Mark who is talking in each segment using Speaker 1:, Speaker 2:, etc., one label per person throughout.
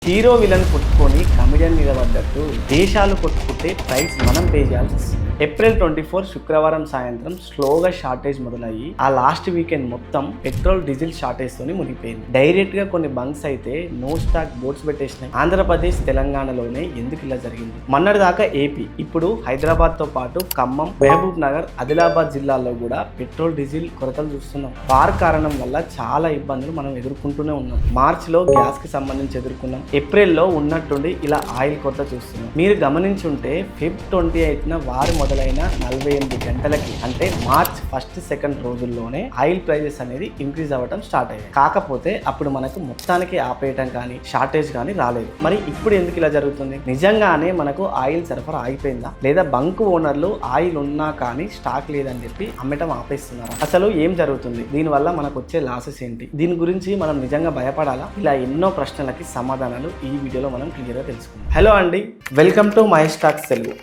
Speaker 1: Hero villain కొట్టుకొని comedian మీద పడ్డట్టు దేశాలు కొట్టుకుంటే ప్రైస్ మనం పే చేయాల్సి వస్తుంది. ఏప్రిల్ 24 శుక్రవారం సాయంత్రం స్లోగా షార్టేజ్ మొదలయ్యి ఆ లాస్ట్ వీకెండ్ మొత్తం పెట్రోల్ డీజిల్ షార్టేజ్ తోని మునిగిపోయింది. డైరెక్ట్ గా కొన్ని బంక్స్ అయితే నో స్టాక్ బోర్డ్స్ పెట్టేసినాయి. ఆంధ్రప్రదేశ్ తెలంగాణలోనే ఎందుకు ఇలా జరిగింది? మొన్నటి దాకా ఏపీ, ఇప్పుడు హైదరాబాద్ తో పాటు ఖమ్మం, మహబూబ్ నగర్, ఆదిలాబాద్ జిల్లాల్లో కూడా పెట్రోల్ డీజిల్ కొరతలు చూస్తున్నాం. వార్ కారణం వల్ల చాలా ఇబ్బందులు మనం ఎదుర్కొంటూనే ఉన్నాం. మార్చ్ లో గ్యాస్ కి సంబంధించి ఎదుర్కొన్నాం. ఏప్రిల్లో ఉన్నట్టుండి ఇలా ఆయిల్ కొరత చూస్తున్నాం. మీరు గమనించుంటే ఫిబ్ 28న వారు మొదలైన 48 గంటలకి అంటే మార్చ్ 1, 2 రోజుల్లోనే ఆయిల్ ప్రైజెస్ అనేది ఇంక్రీజ్ అవ్వడం స్టార్ట్ అయ్యాయి. కాకపోతే అప్పుడు మనకు మొత్తానికి ఆపేయటం కానీ షార్టేజ్ కానీ రాలేదు. మరి ఇప్పుడు ఎందుకు ఇలా జరుగుతుంది? నిజంగానే మనకు ఆయిల్ సరఫరా ఆగిపోయిందా, లేదా బంక్ ఓనర్లు ఆయిల్ ఉన్నా కానీ స్టాక్ లేదని చెప్పి అమ్మటం ఆపేస్తున్నారు? అసలు ఏం జరుగుతుంది? దీనివల్ల మనకు వచ్చే లాసెస్ ఏంటి? దీని గురించి మనం నిజంగా భయపడాలా? ఇలా ఎన్నో ప్రశ్నలకి సమాధానాలు ఈ వీడియోలో మనం క్లియర్గా తెలుసుకుందాం. హలో అండి, welcome to my stocks Telugu.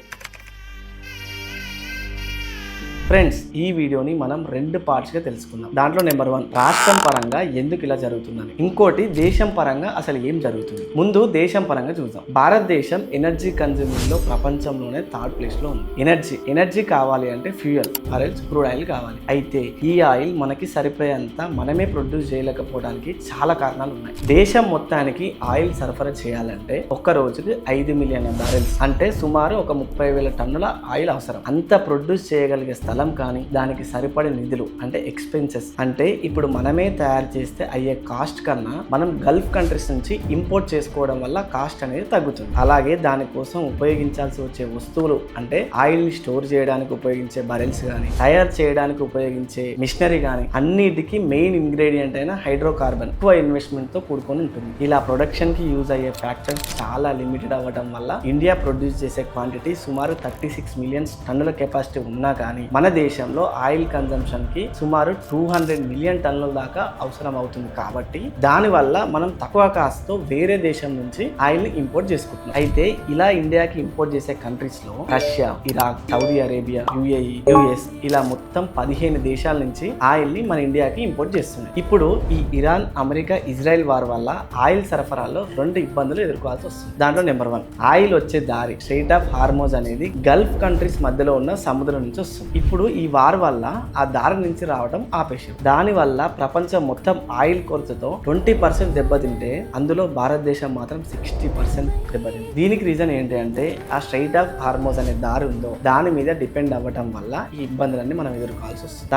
Speaker 1: Friends, ఈ వీడియోని మనం 2 పార్ట్స్గా తెలుసుకుందాం. దాంట్లో నెంబర్ 1, రాష్ట్రం పరంగా ఎందుకు ఇలా జరుగుతుందని. ఇంకోటి, దేశం పరంగా అసలు ఏం జరుగుతుంది. ముందు దేశం పరంగా చూద్దాం. భారతదేశం ఎనర్జీ కన్జ్యూమింగ్ లో ప్రపంచంలోనే 3rd ప్లేస్ లో ఉంది. ఎనర్జీ కావాలి అంటే ఫ్యూయల్ ఆయిల్స్, క్రూడ్ ఆయిల్ కావాలి. అయితే ఈ ఆయిల్ మనకి సరిపోయేంత మనమే ప్రొడ్యూస్ చేయలేకపోవడానికి చాలా కారణాలు ఉన్నాయి. దేశం మొత్తానికి ఆయిల్ సరఫరా చేయాలంటే ఒక్క రోజుకి 5 మిలియన్ బ్యారెల్స్ అంటే సుమారు ఒక 30,000 టన్నుల ఆయిల్ అవసరం. అంత ప్రొడ్యూస్ చేయగలిగే స్థలం కానీ దానికి సరిపడే నిధులు అంటే ఎక్స్పెన్సెస్, అంటే ఇప్పుడు మనమే తయారు చేస్తే అయ్యే కాస్ట్ కన్నా మనం గల్ఫ్ కంట్రీస్ నుంచి ఇంపోర్ట్ చేసుకోవడం వల్ల కాస్ట్ అనేది తగ్గుతుంది. అలాగే దానికోసం ఉపయోగించాల్సి వచ్చే వస్తువులు అంటే ఆయిల్ ని స్టోర్ చేయడానికి ఉపయోగించే బరెల్స్ కానీ, తయారు చేయడానికి ఉపయోగించే మిషనరీ కానీ, అన్నిటికీ మెయిన్ ఇంగ్రీడియంట్ అయిన హైడ్రోకార్బన్ ఎక్కువ ఇన్వెస్ట్మెంట్ తో కూడుకొని ఉంటుంది. ఇలా ప్రొడక్షన్ కి యూజ్ అయ్యే ఫ్యాక్టర్స్ చాలా లిమిటెడ్ అవ్వడం వల్ల ఇండియా ప్రొడ్యూస్ చేసే క్వాంటిటీ సుమారు 36 మిలియన్ టన్నుల కెపాసిటీ ఉన్నా కానీ మన దేశంలో ఆయిల్ కన్జంప్షన్ కి సుమారు 200 మిలియన్ టన్నుల దాకా అవసరం అవుతుంది. కాబట్టి దానివల్ల మనం తక్కువ కాస్ట్ తో వేరే దేశం నుంచి ఆయిల్ ని ఇంపోర్ట్ చేసుకుంటున్నాం. అయితే ఇలా ఇండియాకి ఇంపోర్ట్ చేసే కంట్రీస్ లో Russia, Iraq, Saudi Arabia, UAE, US ఇలా మొత్తం 15 దేశాల నుంచి ఆయిల్ ని మన ఇండియాకి ఇంపోర్ట్ చేస్తున్నాయి. ఇప్పుడు ఈ ఇరాన్, అమెరికా, ఇజ్రాయెల్ వార్ వల్ల ఆయిల్ సరఫరాలో 2 ఇబ్బందులు ఎదుర్కోవాల్సి వస్తుంది. దాంట్లో నెంబర్ 1, ఆయిల్ వచ్చే దారి స్ట్రెయిట్ ఆఫ్ హార్మోజ్ అనేది గల్ఫ్ కంట్రీస్ మధ్యలో ఉన్న సముద్రం నుంచి వస్తుంది. ఇప్పుడు ఈ వార్ వల్ల ఆ దారి నుంచి రావడం ఆపేశారు. దాని వల్ల ప్రపంచం మొత్తం ఆయిల్ కొరతతో 20% దెబ్బతింటే అందులో భారతదేశం మాత్రం 60% దెబ్బతింది. దీనికి రీజన్ ఏంటి అంటే ఆ స్ట్రెయిట్ ఆఫ్ హార్మోజ్ అనే దారి ఉందో దాని మీద డిపెండ్ అవ్వడం వల్ల ఈ ఇబ్బందులన్నీ మనం ఎదుర్కోవాల్సి వస్తుంది.